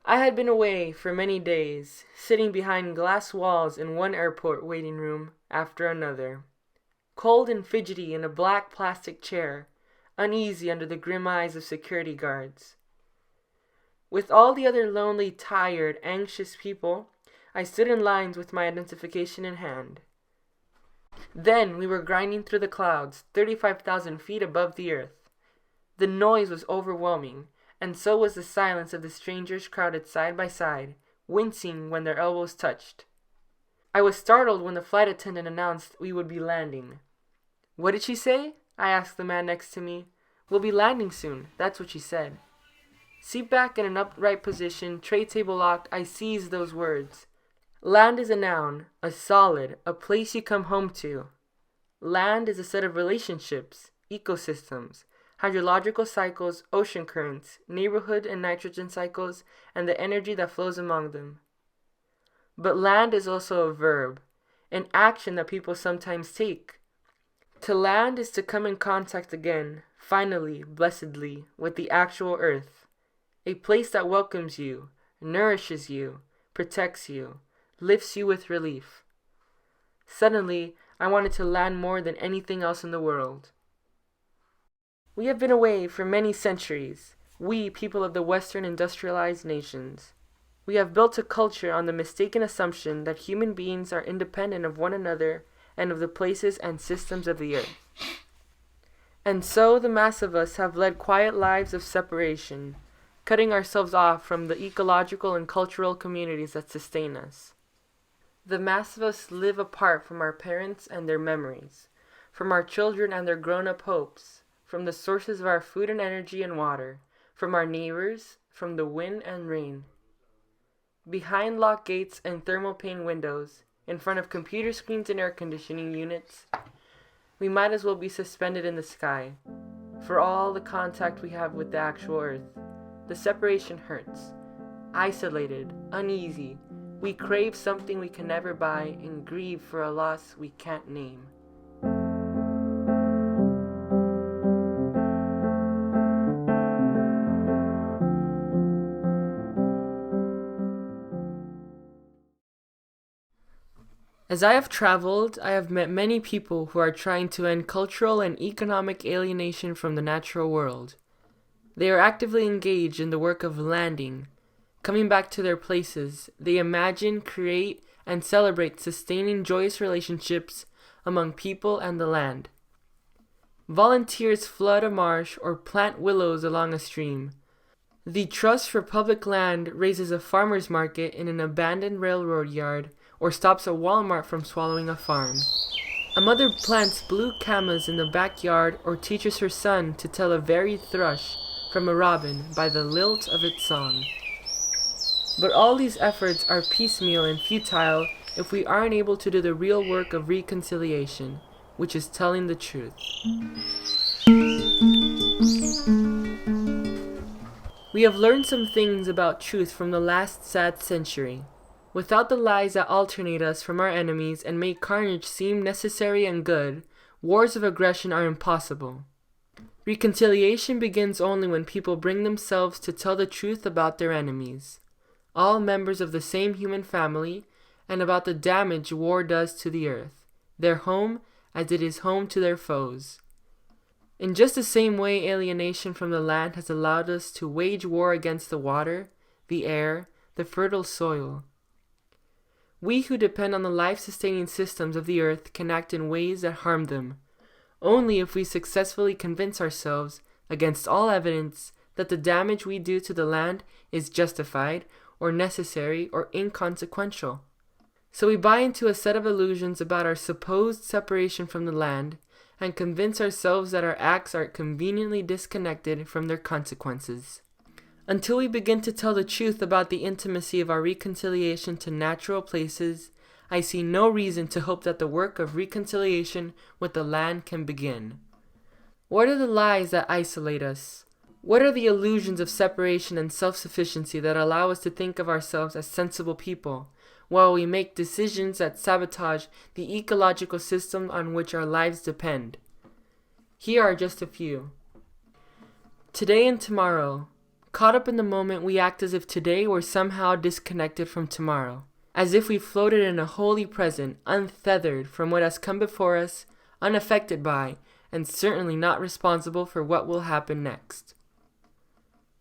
I had been away for many days, sitting behind glass walls in one airport waiting room after another, cold and fidgety in a black plastic chair, uneasy under the grim eyes of security guards. With all the other lonely, tired, anxious people, I stood in lines with my identification in hand. Then we were grinding through the clouds, 35,000 feet above the earth. The noise was overwhelming, and so was the silence of the strangers crowded side by side, wincing when their elbows touched. I was startled when the flight attendant announced we would be landing. "What did she say?" I asked the man next to me. "We'll be landing soon, that's what she said." Seat back in an upright position, tray table locked, I seized those words. Land is a noun, a solid, a place you come home to. Land is a set of relationships, ecosystems, hydrological cycles, ocean currents, neighborhood and nitrogen cycles, and the energy that flows among them. But land is also a verb, an action that people sometimes take. To land is to come in contact again, finally, blessedly, with the actual earth. A place that welcomes you, nourishes you, protects you, lifts you with relief. Suddenly, I wanted to land more than anything else in the world. We have been away for many centuries, we people of the Western industrialized nations. We have built a culture on the mistaken assumption that human beings are independent of one another and of the places and systems of the earth. And so the mass of us have led quiet lives of separation, cutting ourselves off from the ecological and cultural communities that sustain us. The mass of us live apart from our parents and their memories, from our children and their grown-up hopes, from the sources of our food and energy and water, from our neighbors, from the wind and rain. Behind locked gates and thermal pane windows, in front of computer screens and air conditioning units, we might as well be suspended in the sky, for all the contact we have with the actual earth. The separation hurts. Isolated, uneasy, we crave something we can never buy and grieve for a loss we can't name. As I have traveled, I have met many people who are trying to end cultural and economic alienation from the natural world. They are actively engaged in the work of landing. Coming back to their places, they imagine, create, and celebrate sustaining joyous relationships among people and the land. Volunteers flood a marsh or plant willows along a stream. The Trust for Public Land raises a farmer's market in an abandoned railroad yard or stops a Walmart from swallowing a farm. A mother plants blue camas in the backyard or teaches her son to tell a varied thrush from a robin by the lilt of its song. But all these efforts are piecemeal and futile if we aren't able to do the real work of reconciliation, which is telling the truth. We have learned some things about truth from the last sad century. Without the lies that alternate us from our enemies and make carnage seem necessary and good, wars of aggression are impossible. Reconciliation begins only when people bring themselves to tell the truth about their enemies, all members of the same human family, and about the damage war does to the earth, their home as it is home to their foes. In just the same way alienation from the land has allowed us to wage war against the water, the air, the fertile soil. We who depend on the life-sustaining systems of the earth can act in ways that harm them, only if we successfully convince ourselves, against all evidence, that the damage we do to the land is justified, or necessary, or inconsequential. So we buy into a set of illusions about our supposed separation from the land, and convince ourselves that our acts are conveniently disconnected from their consequences. Until we begin to tell the truth about the intimacy of our reconciliation to natural places, I see no reason to hope that the work of reconciliation with the land can begin. What are the lies that isolate us? What are the illusions of separation and self-sufficiency that allow us to think of ourselves as sensible people, while we make decisions that sabotage the ecological system on which our lives depend? Here are just a few. Today and tomorrow, Caught up in the moment, we act as if today were somehow disconnected from tomorrow, as if we floated in a holy present, untethered from what has come before us, unaffected by, and certainly not responsible for what will happen next.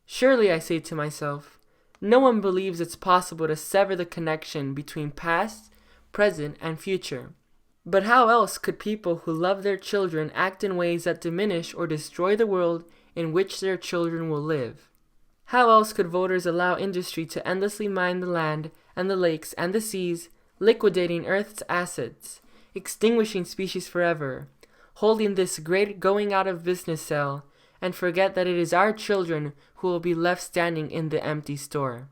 Surely, I say to myself, no one believes it's possible to sever the connection between past, present, and future. But how else could people who love their children act in ways that diminish or destroy the world in which their children will live? How else could voters allow industry to endlessly mine the land and the lakes and the seas, liquidating Earth's assets, extinguishing species forever, holding this great going out of business sale, and forget that it is our children who will be left standing in the empty store?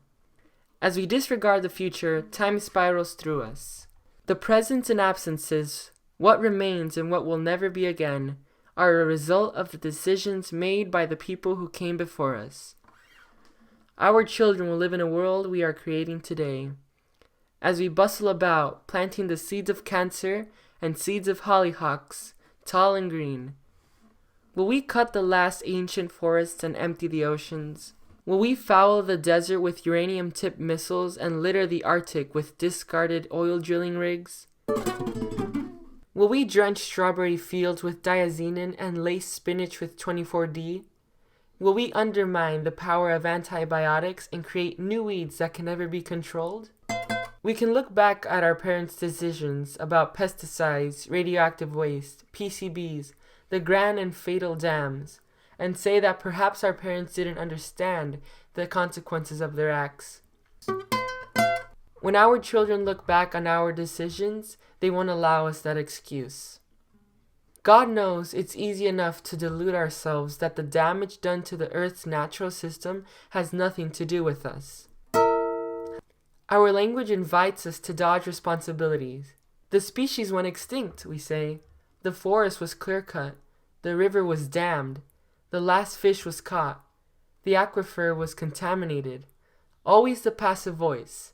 As we disregard the future, time spirals through us. The presents and absences, what remains and what will never be again, are a result of the decisions made by the people who came before us. Our children will live in a world we are creating today. As we bustle about, planting the seeds of cancer and seeds of hollyhocks, tall and green, will we cut the last ancient forests and empty the oceans? Will we foul the desert with uranium-tipped missiles and litter the Arctic with discarded oil drilling rigs? Will we drench strawberry fields with diazinon and lace spinach with 24D? Will we undermine the power of antibiotics and create new weeds that can never be controlled? We can look back at our parents' decisions about pesticides, radioactive waste, PCBs, the grand and fatal dams, and say that perhaps our parents didn't understand the consequences of their acts. When our children look back on our decisions, they won't allow us that excuse. God knows it's easy enough to delude ourselves that the damage done to the Earth's natural system has nothing to do with us. Our language invites us to dodge responsibilities. The species went extinct, we say. The forest was clear-cut. The river was dammed. The last fish was caught. The aquifer was contaminated. Always the passive voice.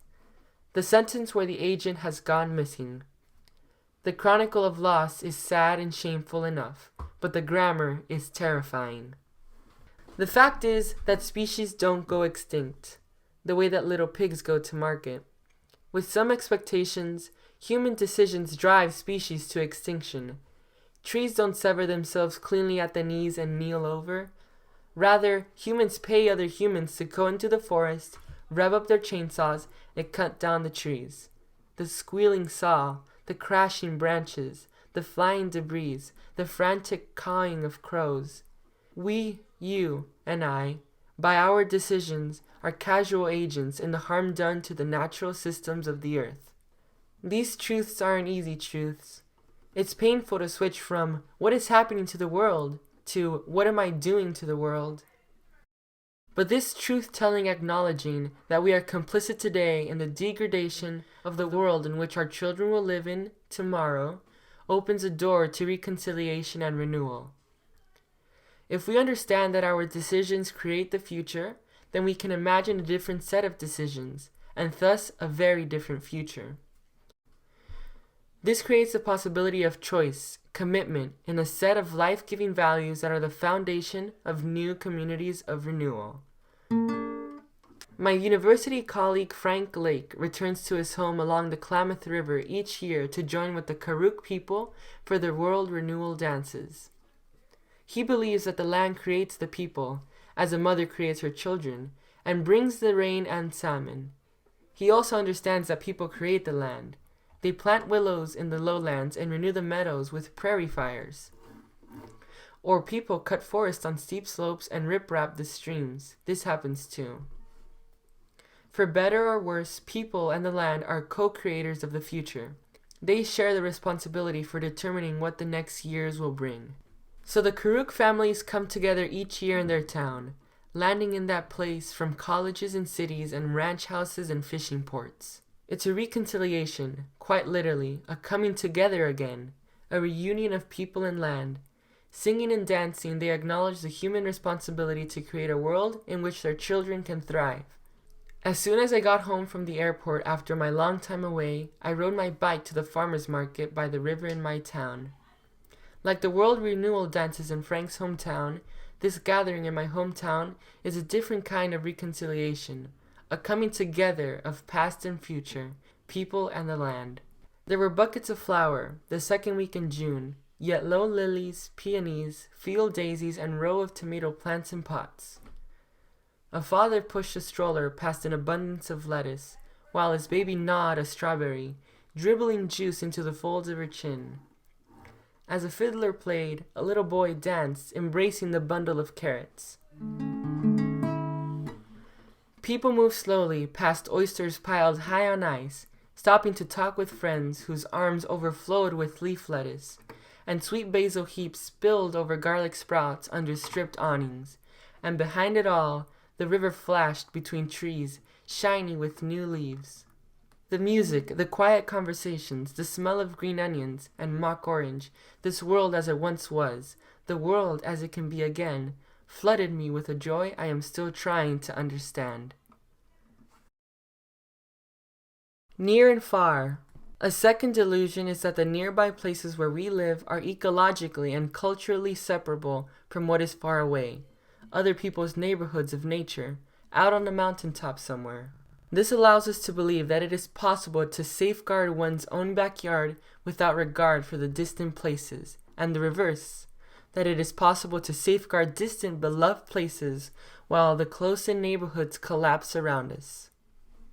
The sentence where the agent has gone missing. The chronicle of loss is sad and shameful enough, but the grammar is terrifying. The fact is that species don't go extinct, the way that little pigs go to market. With some expectations, human decisions drive species to extinction. Trees don't sever themselves cleanly at the knees and kneel over. Rather, humans pay other humans to go into the forest, rev up their chainsaws, and cut down the trees. The squealing saw, the crashing branches, the flying debris, the frantic cawing of crows. We, you, and I, by our decisions, are casual agents in the harm done to the natural systems of the earth. These truths aren't easy truths. It's painful to switch from what is happening to the world to what am I doing to the world. But this truth-telling acknowledging that we are complicit today in the degradation of the world in which our children will live in tomorrow opens a door to reconciliation and renewal. If we understand that our decisions create the future, then we can imagine a different set of decisions, and thus a very different future. This creates the possibility of choice, commitment, and a set of life-giving values that are the foundation of new communities of renewal. My university colleague Frank Lake returns to his home along the Klamath River each year to join with the Karuk people for the World Renewal Dances. He believes that the land creates the people, as a mother creates her children, and brings the rain and salmon. He also understands that people create the land. They plant willows in the lowlands and renew the meadows with prairie fires. Or people cut forests on steep slopes and rip-rap the streams. This happens too. For better or worse, people and the land are co-creators of the future. They share the responsibility for determining what the next years will bring. So the Karuk families come together each year in their town, landing in that place from colleges and cities and ranch houses and fishing ports. It's a reconciliation, quite literally, a coming together again, a reunion of people and land. Singing and dancing, they acknowledge the human responsibility to create a world in which their children can thrive. As soon as I got home from the airport after my long time away, I rode my bike to the farmer's market by the river in my town. Like the World Renewal dances in Frank's hometown, This gathering in my hometown is a different kind of reconciliation, a coming together of past and future, people and the land. There were buckets of flower the second week in June, yet low lilies, peonies, field daisies, and row of tomato plants in pots. A father pushed a stroller past an abundance of lettuce, while his baby gnawed a strawberry, dribbling juice into the folds of her chin. As a fiddler played, a little boy danced, embracing the bundle of carrots. People moved slowly past oysters piled high on ice, stopping to talk with friends whose arms overflowed with leaf lettuce, and sweet basil heaps spilled over garlic sprouts under stripped awnings, and behind it all, the river flashed between trees, shiny with new leaves. The music, the quiet conversations, the smell of green onions and mock orange, this world as it once was, the world as it can be again, flooded me with a joy I am still trying to understand. Near and far. A second delusion is that the nearby places where we live are ecologically and culturally separable from what is far away, other people's neighborhoods of nature, out on the mountaintop somewhere. This allows us to believe that it is possible to safeguard one's own backyard without regard for the distant places, and the reverse, that it is possible to safeguard distant beloved places while the close-in neighborhoods collapse around us.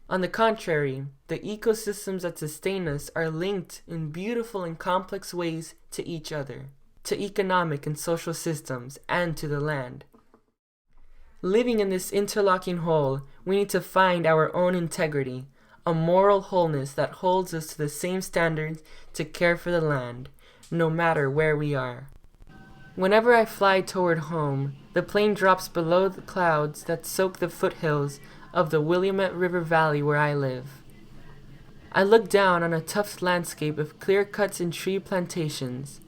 On the contrary, the ecosystems that sustain us are linked in beautiful and complex ways to each other, to economic and social systems, and to the land. Living in this interlocking whole, we need to find our own integrity, a moral wholeness that holds us to the same standards to care for the land, no matter where we are. Whenever I fly toward home, the plane drops below the clouds that soak the foothills of the Willamette River Valley where I live. I look down on a tufted landscape of clear cuts and tree plantations.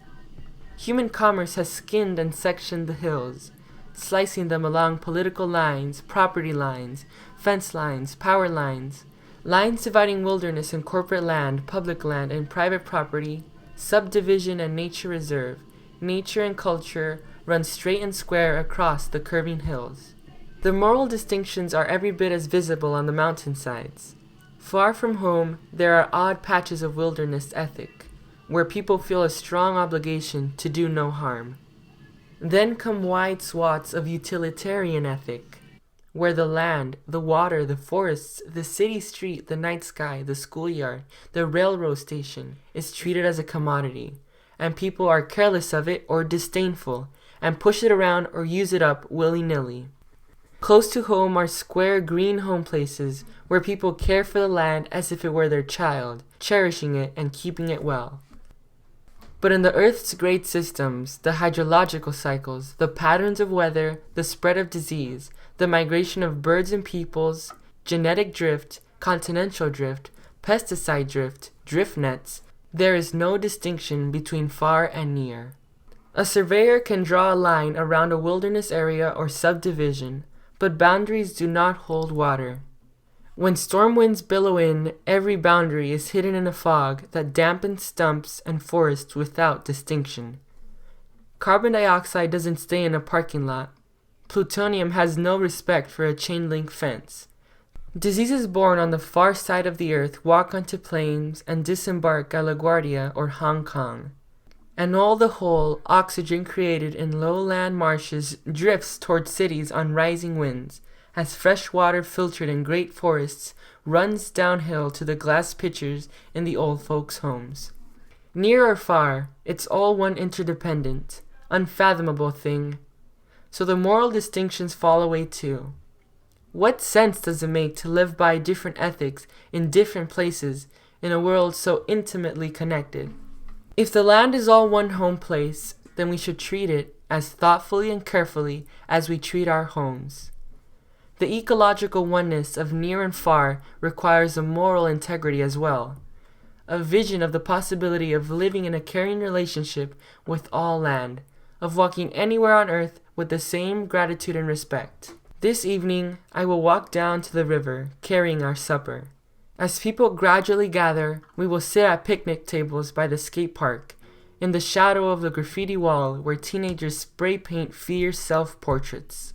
Human commerce has skinned and sectioned the hills, slicing them along political lines, property lines, fence lines, power lines, lines dividing wilderness and corporate land, public land and private property, subdivision and nature reserve. Nature and culture run straight and square across the curving hills. The moral distinctions are every bit as visible on the mountainsides. Far from home, there are odd patches of wilderness ethic, where people feel a strong obligation to do no harm. Then come wide swaths of utilitarian ethic, where the land, the water, the forests, the city street, the night sky, the schoolyard, the railroad station is treated as a commodity, and people are careless of it or disdainful, and push it around or use it up willy-nilly. Close to home are square green home places where people care for the land as if it were their child, cherishing it and keeping it well. But in the Earth's great systems, the hydrological cycles, the patterns of weather, the spread of disease, the migration of birds and peoples, genetic drift, continental drift, pesticide drift, drift nets, there is no distinction between far and near. A surveyor can draw a line around a wilderness area or subdivision, but boundaries do not hold water. When storm winds billow in, every boundary is hidden in a fog that dampens stumps and forests without distinction. Carbon dioxide doesn't stay in a parking lot. Plutonium has no respect for a chain-link fence. Diseases born on the far side of the earth walk onto planes and disembark at LaGuardia or Hong Kong. And all the whole, oxygen created in lowland marshes drifts toward cities on rising winds, as fresh water filtered in great forests runs downhill to the glass pitchers in the old folks' homes. Near or far, it's all one interdependent, unfathomable thing. So the moral distinctions fall away too. What sense does it make to live by different ethics in different places in a world so intimately connected? If the land is all one home place, then we should treat it as thoughtfully and carefully as we treat our homes. The ecological oneness of near and far requires a moral integrity as well, a vision of the possibility of living in a caring relationship with all land, of walking anywhere on earth with the same gratitude and respect. This evening, I will walk down to the river, carrying our supper. As people gradually gather, we will sit at picnic tables by the skate park, in the shadow of the graffiti wall where teenagers spray paint fierce self-portraits.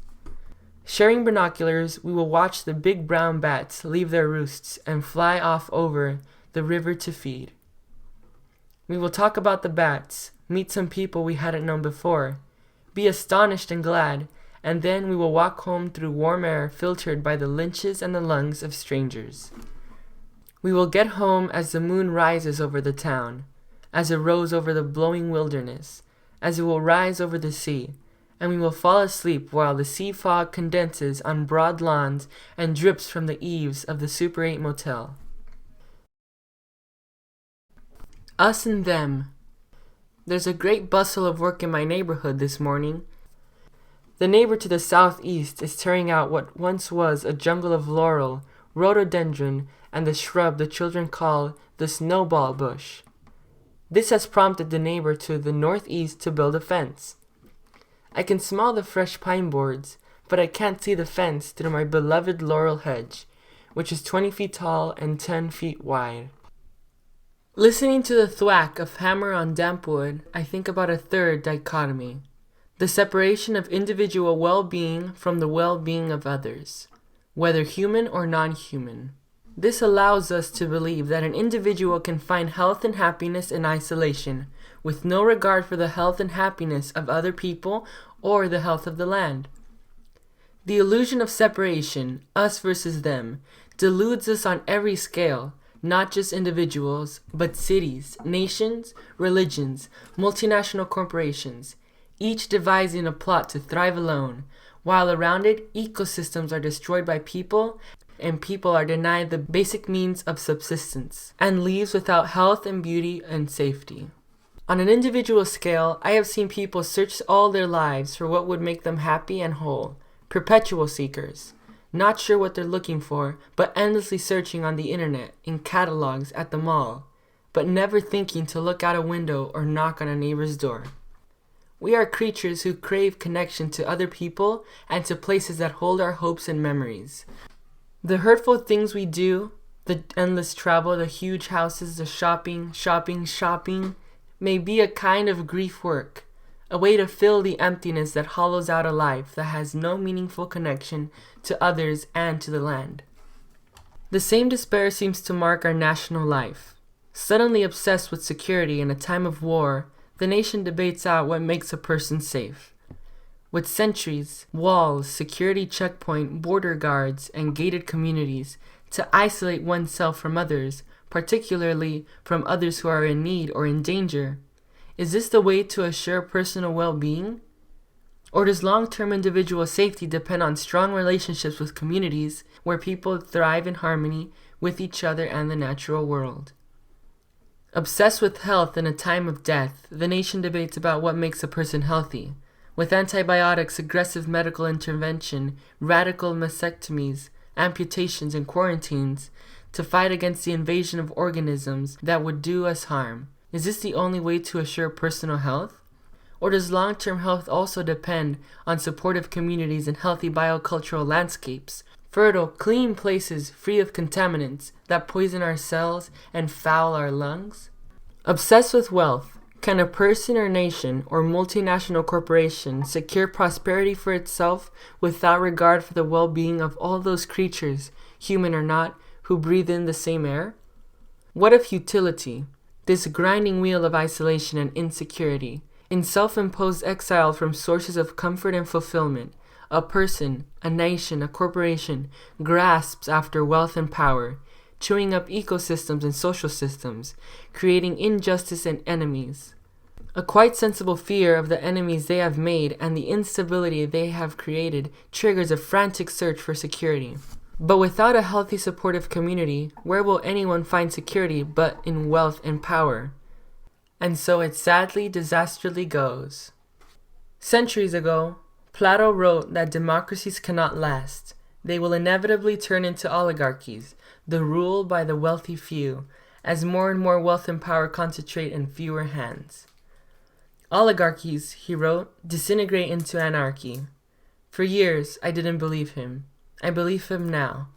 Sharing binoculars, we will watch the big brown bats leave their roosts and fly off over the river to feed. We will talk about the bats, meet some people we hadn't known before, be astonished and glad, and then we will walk home through warm air filtered by the lynches and the lungs of strangers. We will get home as the moon rises over the town, as it rose over the blowing wilderness, as it will rise over the sea, and we will fall asleep while the sea fog condenses on broad lawns and drips from the eaves of the Super 8 motel. Us and them. There's a great bustle of work in my neighborhood this morning. The neighbor to the southeast is tearing out what once was a jungle of laurel, rhododendron, and the shrub the children call the snowball bush. This has prompted the neighbor to the northeast to build a fence. I can smell the fresh pine boards, but I can't see the fence through my beloved laurel hedge, which is 20 feet tall and 10 feet wide. Listening to the thwack of hammer on damp wood, I think about a third dichotomy, the separation of individual well-being from the well-being of others, whether human or non-human. This allows us to believe that an individual can find health and happiness in isolation, with no regard for the health and happiness of other people or the health of the land. The illusion of separation, us versus them, deludes us on every scale, not just individuals, but cities, nations, religions, multinational corporations, each devising a plot to thrive alone, while around it, ecosystems are destroyed by people, and people are denied the basic means of subsistence, and leaves without health and beauty and safety. On an individual scale, I have seen people search all their lives for what would make them happy and whole, perpetual seekers, not sure what they're looking for, but endlessly searching on the internet, in catalogs, at the mall, but never thinking to look out a window or knock on a neighbor's door. We are creatures who crave connection to other people and to places that hold our hopes and memories. The hurtful things we do, the endless travel, the huge houses, the shopping, may be a kind of grief work, a way to fill the emptiness that hollows out a life that has no meaningful connection to others and to the land. The same despair seems to mark our national life. Suddenly obsessed with security in a time of war, the nation debates out what makes a person safe. With sentries, walls, security checkpoint, border guards, and gated communities to isolate oneself from others, particularly from others who are in need or in danger, is this the way to assure personal well-being? Or does long-term individual safety depend on strong relationships with communities where people thrive in harmony with each other and the natural world? Obsessed with health in a time of death, the nation debates about what makes a person healthy. With antibiotics, aggressive medical intervention, radical mastectomies, amputations, and quarantines to fight against the invasion of organisms that would do us harm. Is this the only way to assure personal health? Or does long-term health also depend on supportive communities and healthy biocultural landscapes, fertile, clean places free of contaminants that poison our cells and foul our lungs? Obsessed with wealth, can a person or nation or multinational corporation secure prosperity for itself without regard for the well-being of all those creatures, human or not, who breathe in the same air? What if utility, this grinding wheel of isolation and insecurity, in self-imposed exile from sources of comfort and fulfillment, a person, a nation, a corporation grasps after wealth and power, chewing up ecosystems and social systems, creating injustice and enemies? A quite sensible fear of the enemies they have made and the instability they have created triggers a frantic search for security. But without a healthy supportive community, where will anyone find security but in wealth and power? And so it sadly, disastrously goes. Centuries ago, Plato wrote that democracies cannot last. They will inevitably turn into oligarchies, the rule by the wealthy few, as more and more wealth and power concentrate in fewer hands. Oligarchies, he wrote, disintegrate into anarchy. For years, I didn't believe him. I believe him now.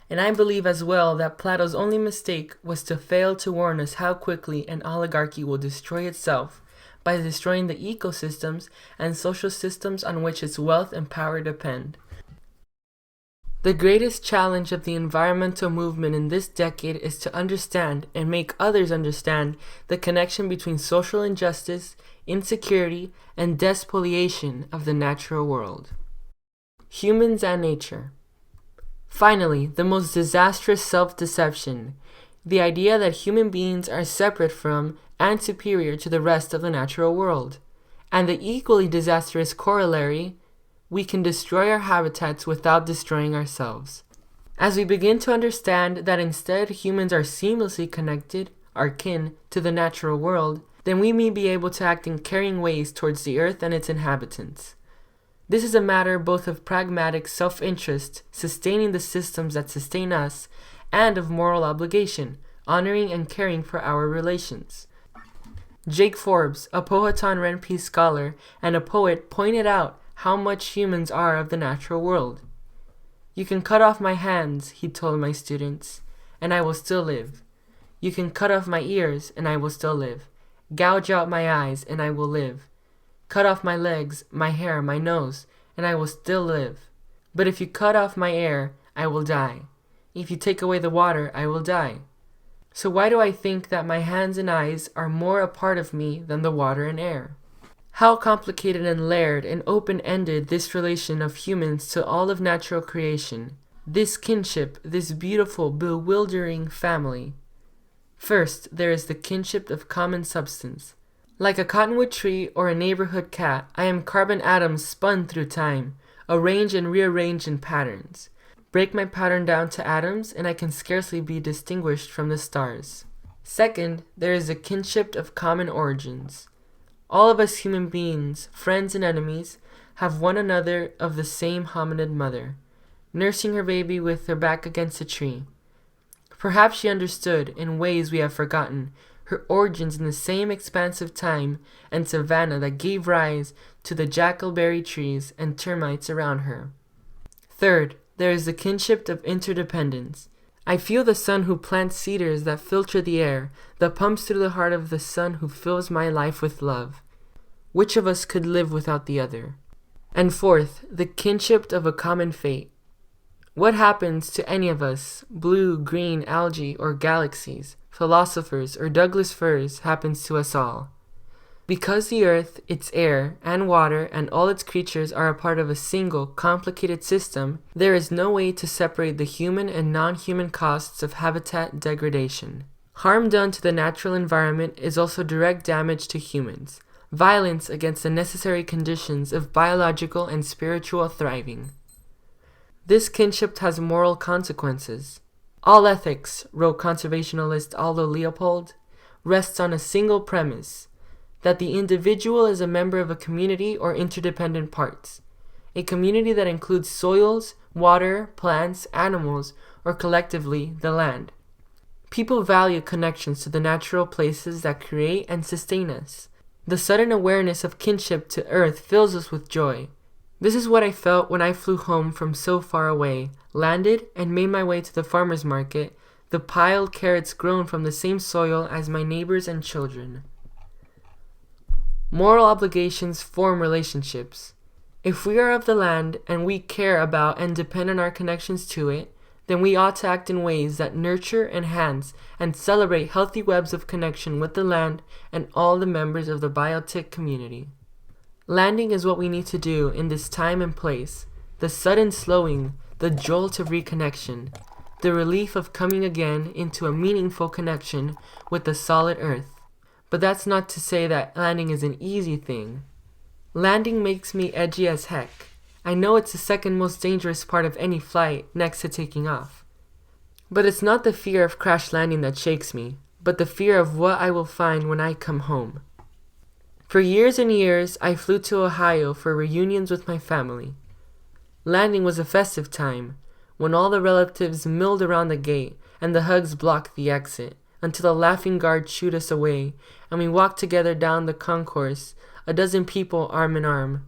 And I believe as well that Plato's only mistake was to fail to warn us how quickly an oligarchy will destroy itself by destroying the ecosystems and social systems on which its wealth and power depend. The greatest challenge of the environmental movement in this decade is to understand and make others understand the connection between social injustice, insecurity, and despoliation of the natural world. Humans and nature. Finally, the most disastrous self-deception, the idea that human beings are separate from and superior to the rest of the natural world, and the equally disastrous corollary, we can destroy our habitats without destroying ourselves. As we begin to understand that instead humans are seamlessly connected, our kin, to the natural world, then we may be able to act in caring ways towards the earth and its inhabitants. This is a matter both of pragmatic self-interest, sustaining the systems that sustain us, and of moral obligation, honoring and caring for our relations. Jake Forbes, a Powhatan Ren'Pi scholar and a poet, pointed out how much humans are of the natural world. "You can cut off my hands," he told my students, "and I will still live. You can cut off my ears, and I will still live. Gouge out my eyes, and I will live. Cut off my legs, my hair, my nose, and I will still live. But if you cut off my air, I will die. If you take away the water, I will die. So why do I think that my hands and eyes are more a part of me than the water and air?" How complicated and layered and open-ended this relation of humans to all of natural creation, this kinship, this beautiful, bewildering family. First, there is the kinship of common substance. Like a cottonwood tree or a neighborhood cat, I am carbon atoms spun through time, arranged and rearranged in patterns. Break my pattern down to atoms, and I can scarcely be distinguished from the stars. Second, there is the kinship of common origins. All of us human beings, friends and enemies, have one another of the same hominid mother, nursing her baby with her back against a tree. Perhaps she understood, in ways we have forgotten, her origins in the same expanse of time and savanna that gave rise to the jackalberry trees and termites around her. Third, there is the kinship of interdependence. I feel the sun who plants cedars that filter the air, that pumps through the heart of the sun who fills my life with love. Which of us could live without the other? And fourth, the kinship of a common fate. What happens to any of us, blue, green, algae, or galaxies, philosophers, or Douglas firs, happens to us all. Because the earth, its air, and water, and all its creatures are a part of a single, complicated system, there is no way to separate the human and non-human costs of habitat degradation. Harm done to the natural environment is also direct damage to humans, violence against the necessary conditions of biological and spiritual thriving. This kinship has moral consequences. All ethics, wrote conservationist Aldo Leopold, rests on a single premise, that the individual is a member of a community or interdependent parts, a community that includes soils, water, plants, animals, or collectively, the land. People value connections to the natural places that create and sustain us. The sudden awareness of kinship to earth fills us with joy. This is what I felt when I flew home from so far away, landed, and made my way to the farmer's market, the piled carrots grown from the same soil as my neighbors and children. Moral obligations form relationships. If we are of the land and we care about and depend on our connections to it, then we ought to act in ways that nurture, enhance, and celebrate healthy webs of connection with the land and all the members of the biotic community. Landing is what we need to do in this time and place, the sudden slowing, the jolt of reconnection, the relief of coming again into a meaningful connection with the solid earth. But that's not to say that landing is an easy thing. Landing makes me edgy as heck. I know it's the second most dangerous part of any flight, next to taking off. But it's not the fear of crash landing that shakes me, but the fear of what I will find when I come home. For years and years, I flew to Ohio for reunions with my family. Landing was a festive time, when all the relatives milled around the gate and the hugs blocked the exit, until a laughing guard shooed us away, and we walked together down the concourse, a dozen people arm in arm.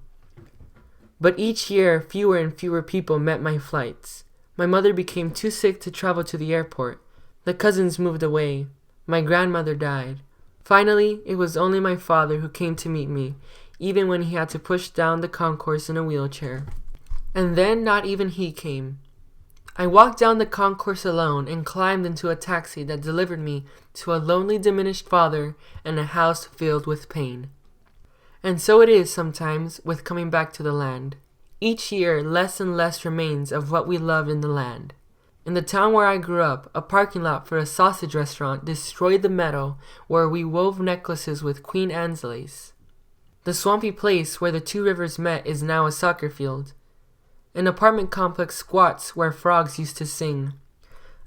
But each year, fewer and fewer people met my flights. My mother became too sick to travel to the airport. The cousins moved away. My grandmother died. Finally, it was only my father who came to meet me, even when he had to push down the concourse in a wheelchair. And then not even he came. I walked down the concourse alone and climbed into a taxi that delivered me to a lonely, diminished father and a house filled with pain. And so it is sometimes with coming back to the land. Each year, less and less remains of what we loved in the land. In the town where I grew up, a parking lot for a sausage restaurant destroyed the meadow where we wove necklaces with Queen Anne's lace. The swampy place where the two rivers met is now a soccer field. An apartment complex squats where frogs used to sing.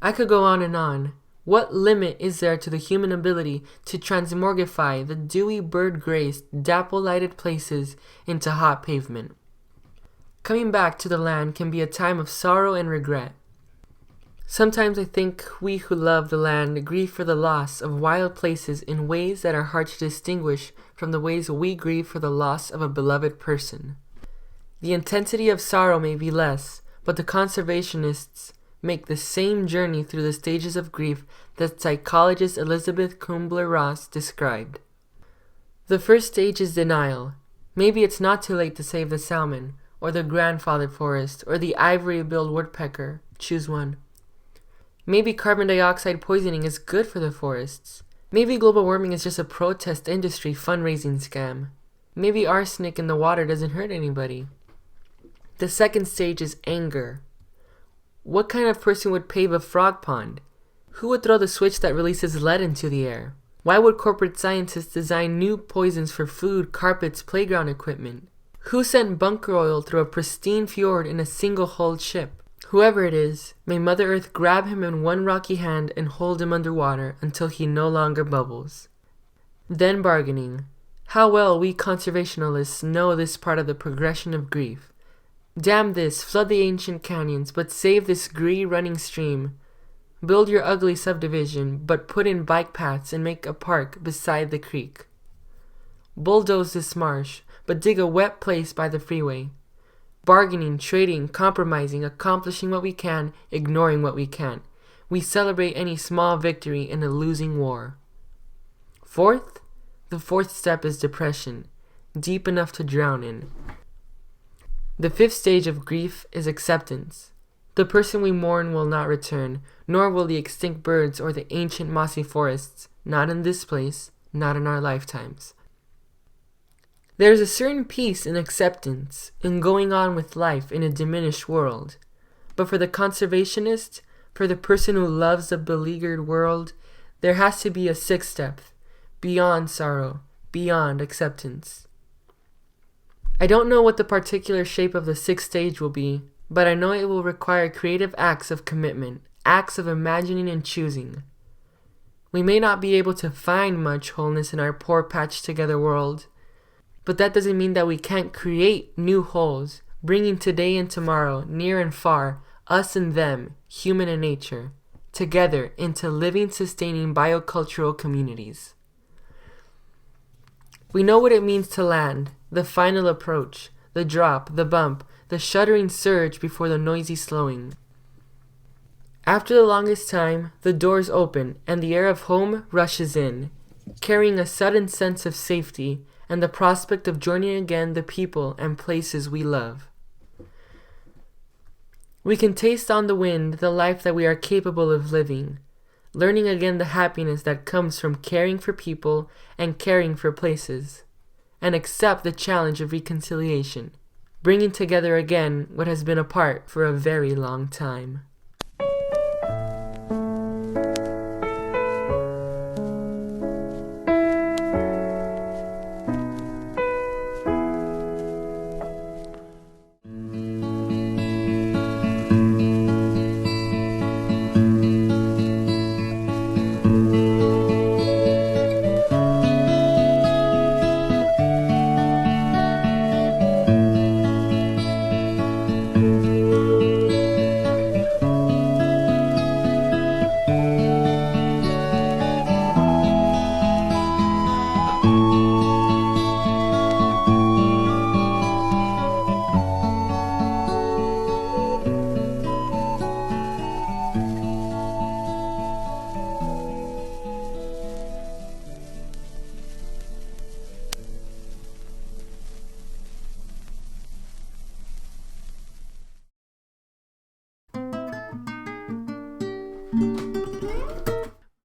I could go on and on. What limit is there to the human ability to transmogrify the dewy bird-graced, dapple-lighted places into hot pavement? Coming back to the land can be a time of sorrow and regret. Sometimes I think we who love the land grieve for the loss of wild places in ways that are hard to distinguish from the ways we grieve for the loss of a beloved person. The intensity of sorrow may be less, but the conservationists make the same journey through the stages of grief that psychologist Elizabeth Kubler-Ross described. The first stage is denial. Maybe it's not too late to save the salmon, or the grandfather forest, or the ivory-billed woodpecker. Choose one. Maybe carbon dioxide poisoning is good for the forests. Maybe global warming is just a protest industry fundraising scam. Maybe arsenic in the water doesn't hurt anybody. The second stage is anger. What kind of person would pave a frog pond? Who would throw the switch that releases lead into the air? Why would corporate scientists design new poisons for food, carpets, playground equipment? Who sent bunker oil through a pristine fjord in a single-hulled ship? Whoever it is, may Mother Earth grab him in one rocky hand and hold him underwater until he no longer bubbles. Then bargaining. How well we conservationists know this part of the progression of grief. Damn this, flood the ancient canyons, but save this gree running stream. Build your ugly subdivision, but put in bike paths and make a park beside the creek. Bulldoze this marsh, but dig a wet place by the freeway. Bargaining, trading, compromising, accomplishing what we can, ignoring what we can't. We celebrate any small victory in a losing war. Fourth, the fourth step is depression, deep enough to drown in. The fifth stage of grief is acceptance. The person we mourn will not return, nor will the extinct birds or the ancient mossy forests, not in this place, not in our lifetimes. There is a certain peace in acceptance, in going on with life in a diminished world. But for the conservationist, for the person who loves the beleaguered world, there has to be a sixth step, beyond sorrow, beyond acceptance. I don't know what the particular shape of the sixth stage will be, but I know it will require creative acts of commitment, acts of imagining and choosing. We may not be able to find much wholeness in our poor patched together world, but that doesn't mean that we can't create new wholes, bringing today and tomorrow, near and far, us and them, human and nature, together into living, sustaining biocultural communities. We know what it means to land, the final approach, the drop, the bump, the shuddering surge before the noisy slowing. After the longest time, the doors open and the air of home rushes in, carrying a sudden sense of safety and the prospect of joining again the people and places we love. We can taste on the wind the life that we are capable of living, learning again the happiness that comes from caring for people and caring for places, and accept the challenge of reconciliation, bringing together again what has been apart for a very long time.